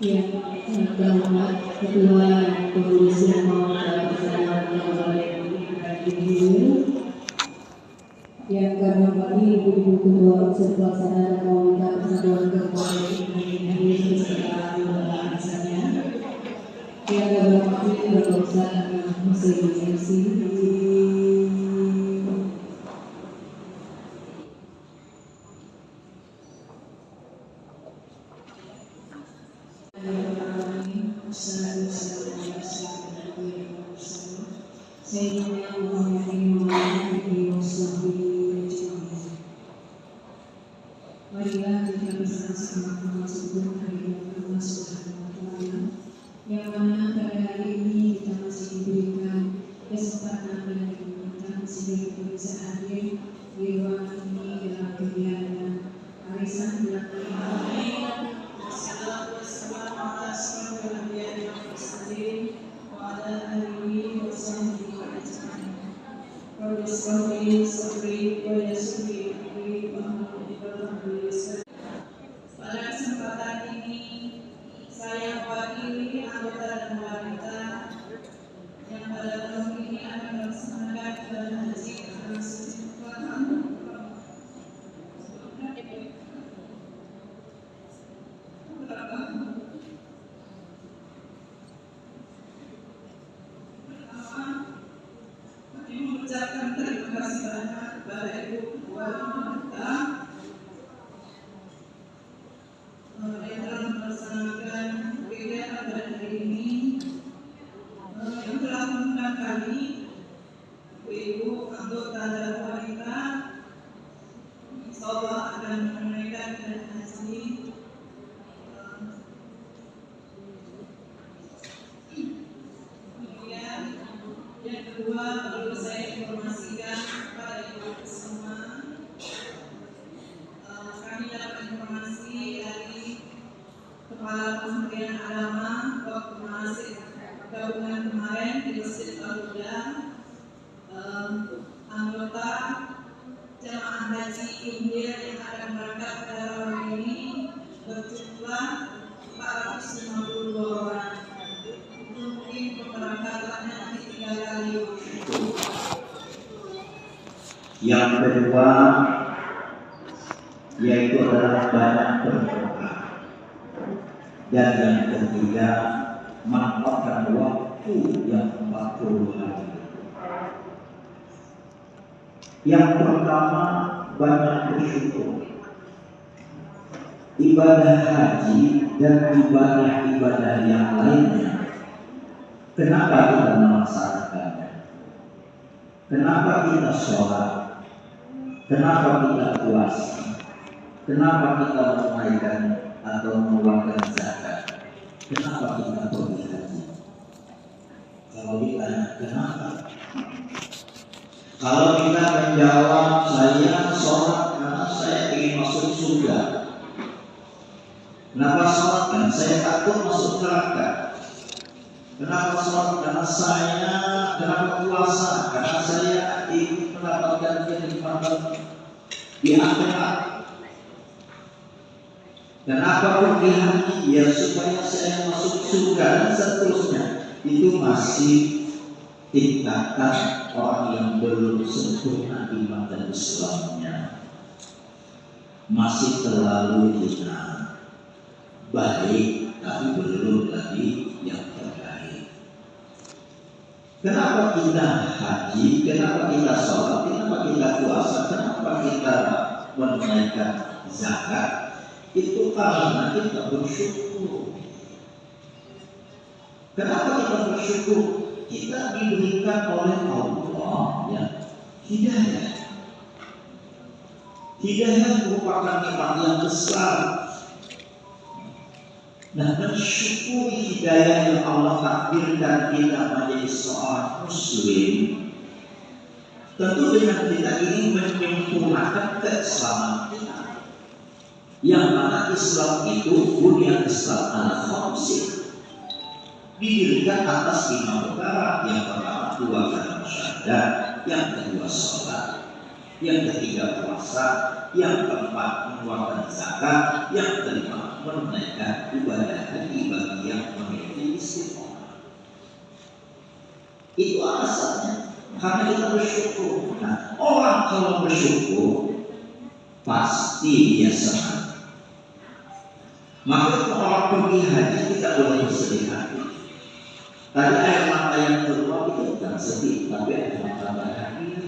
Yang terhormat Ketua Komisi Pengawasan Kesehatan yang kami hormati Ibu Ketua Unsur Pelaksana Komite Persatuan Kabupaten Indonesia beserta anggota ASN-nya, yang kami hormati Bapak Ustaz Muslim MC, marilah kita bersama-sama bersyukur kehadirat Allah Subhanahu wa Ta'ala, yang mana pada hari ini kita masih diberikan kesempatan dan kenikmatan sehingga kita bisa hadir di ruangan ini dalam kegiatan arisan bulan Pada kesempatan ini, saya mewakili anggota dan wanita yang pada tahun ini akan melaksanakan ibadah haji mengucapkan terima kasih banyak kepada Ibu Ketua Wanita yang telah melaksanakan kegiatan pada hari ini, yang telah mengundang kami, Ibu anggota dan wanita, insyaallah akan menunaikan ibadah haji. Kemudian yang kedua, perlu saya informasikan kepada Ibu semua, kami dapat informasi dari Kepala Kementerian Agama waktu manasik gabungan kemarin di Masjid Al-Huda, anggota jemaah haji Injil yang akan berangkat pada tahun ini berjumlah 452 orang. Mungkin keberangkatannya nanti 3 kali. Yang kedua yaitu adalah banyak berdoa, dan yang ketiga manfaatkan waktu yang 40 hari. Yang pertama, banyak bersyukur. Ibadah haji dan ibadah-ibadah yang lainnya, kenapa kita melaksanakannya? Kenapa kita sholat? Kenapa kita puasa? Kenapa kita menunaikan atau mengeluarkan zakat? Kenapa kita pergi haji? Kalau ditanya kenapa? Kalau kita menjawab saya sholat karena saya ingin masuk surga. Kenapa sholat? Karena saya takut masuk neraka. Kenapa sholat? Karena saya, kenapa puasa? Karena saya ingin mendapatkan kenikmatan di akhirat. Kenapa pergi haji? Ya supaya saya masuk surga dan seterusnya. Itu masih tingkatan orang yang belum sempurna iman dan Islamnya, masih terlalu hina, baik tapi belum lagi yang terbaik. Kenapa kita haji? Kenapa kita sholat? Kenapa kita puasa? Kenapa kita menunaikan zakat? Itu karena kita bersyukur. Kenapa kita bersyukur? Kita diberikan oleh Allah ya hidayah. Hidayah merupakan nikmat yang besar. Nah, mensyukuri hidayah yang Allah takdirkan kita menjadi seorang muslim, tentu dengan kita ingin menyempurnakan keislaman kita. Yang mana Islam itu bunya Islam al-khamsin, didirikan atas 5 perkara. Yang pertama 2 kalimat syahadat, yang kedua sholat, yang ketiga puasa, yang keempat mengeluarkan zakat, yang kelima menunaikan ibadah haji bagi yang memiliki istiqomah. Itu alasannya. Karena kita bersyukur. Nah, orang kalau bersyukur pasti dia senang. Maka kalau orang pergi haji tidak boleh bersedih hati. Tadi air mata yang keluar itu bukan sedih, tapi air mata bahagia.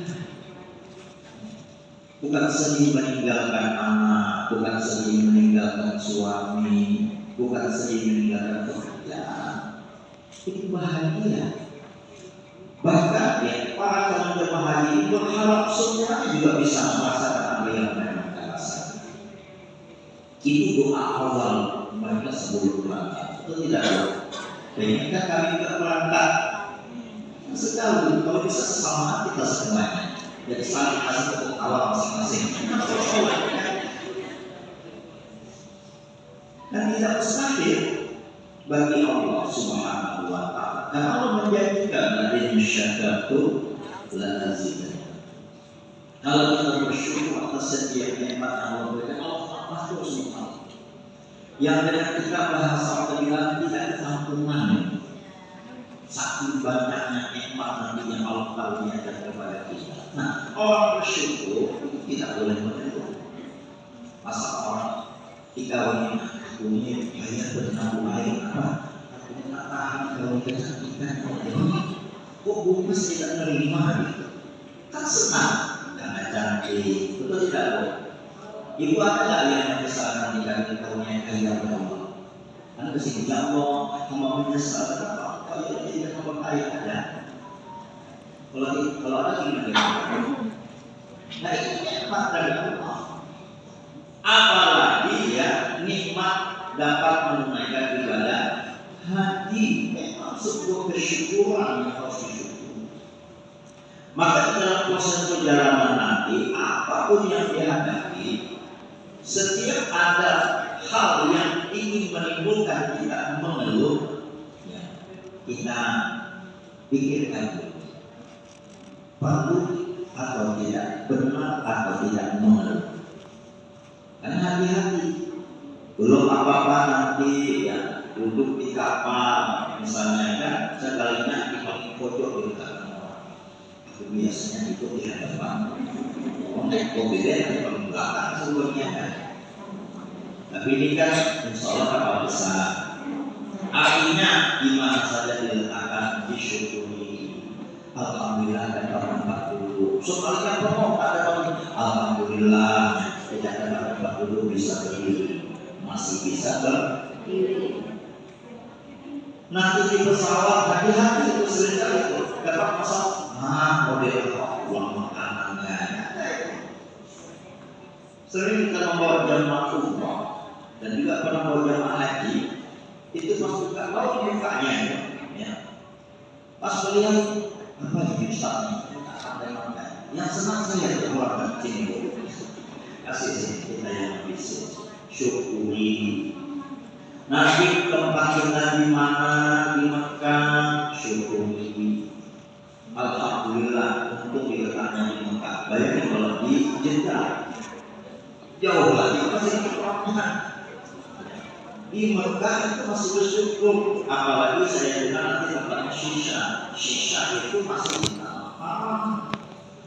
Bukan sedih meninggalkan anak, bukan sedih meninggalkan suami, bukan sedih meninggalkan pekerjaan. Itu bahagia. Bahkan ya, para calon jemaah haji ini berharap semuanya juga bisa merasakan apa yang mereka rasakan. Itu doa awal mereka sebelum berangkat. Itu tidak boleh. Kayaknya kami tidak berangkat sekali, kalau bisa sama kita semuanya. Jadi saling kasih tepuk awal masing-masing. Dan tidak mustahil bagi Allah Subhanahu wa Ta'ala. Karena Allah menjanjikan la'in syakartum la'azidannakum. Kalau kita bersyukur atas setiap nikmat yang Allah berikan, Allah pasti terus nikmat. Yang dengan kita bahasa bilang tidak ada tampungan. Saking banyaknya nikmat nanti yang Allah karuniakan kepada kita. Nah, orang bersyukur itu tidak boleh mengeluh. Masa orang dikawin aku ini banyak bernabung air apa? Aku tidak tahan kalau kesakitan. Kok bungkus tidak menerima gitu? Kan senang karena cantik. Betul tidak boleh. Ibu ada yang membesarkan dikasih karunia kaya Allah. Karena kesini Allah mau menyesal apa? Kalau tidak mau kaya ada. Kalau ada gimana? Nah itu nikmat dari Allah. Apalagi ya nikmat dapat menunaikan ibadah haji, memang sebuah kesyukuran yang harus disyukuri. Maka dalam proses perjalanan nanti apapun yang dihadapi, setiap ada hal yang ingin menimbulkan kita mengeluh, ya, kita pikirkan dulu. Perlu atau tidak, benar atau tidak mengeluh. Karena hati-hati. Belum apa-apa nanti ya duduk di kapal misalnya kan sekalinya di paling pojok di dekat orang. Itu biasanya itu di hadapan. Naik mobilnya di paling belakang sebelumnya kan. Tapi ini kan insya Allah kapal besar. Artinya di mana saja diletakkan disyukuri. Alhamdulillah dan barang dulu. Soalnya promo ada alhamdulillah tidak ada barang dulu bisa berdiri, masih bisa berdiri. Nanti di pesawat hati-hati itu seringkali itu dapat masalah. Model uang makanannya. Sering kita membawa jamaah umroh dan juga pernah membawa jamaah haji itu masuk ke bawah mukanya ya. Pas melihat apa ini Ustaz? Yang senang saya keluarga sini kasih kita yang bisa syukuri. Nabi tempat kita di mana di Mekah syukuri. Alhamdulillah untuk diletaknya di Mekah. Bayangin kalau di Jeddah jauh lagi masih diperlukan. Di Mekah itu masih bersyukur. Apalagi saya dengar nanti tempatnya Shisha itu masih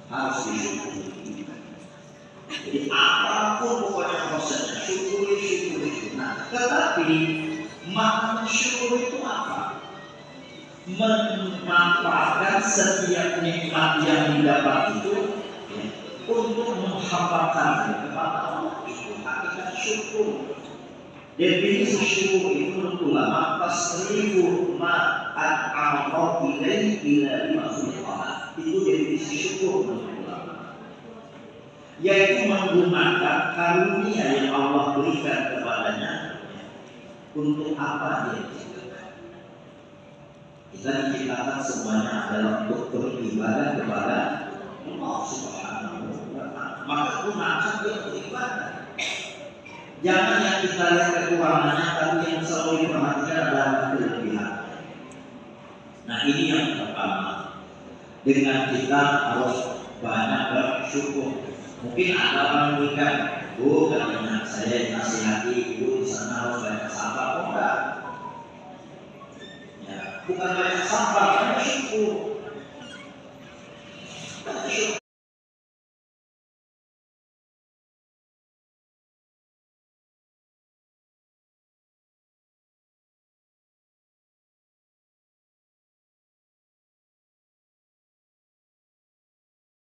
harus disyukuri. Jadi apapun pokoknya prosesnya syukuri. Nah, tetapi makna syukur itu apa? Memanfaatkan setiap nikmat yang didapat itu ya, untuk menghambakan kepada Allah. Itu hakikat syukur. Definisi syukur itu menurut ulama tasrifu ma'at-'amqa ilaihi ila makhluqah. Itu definisi syukur menurut ulama. Yaitu menggunakan karunia yang Allah berikan kepadanya untuk apa dia diciptakan. Kita diciptakan semuanya adalah untuk beribadah kepada Allah Subhanahu wa Ta'ala. Maka gunakan dia beribadah. Jangan yang kita lihat kekurangannya, tapi yang selalu diperhatikan adalah kelebihan. Nah ini yang pertama. Dengan kita harus banyak bersyukur. Mungkin ada orang yang Bu, katanya saya nasihati ibu di sana harus bukan banyak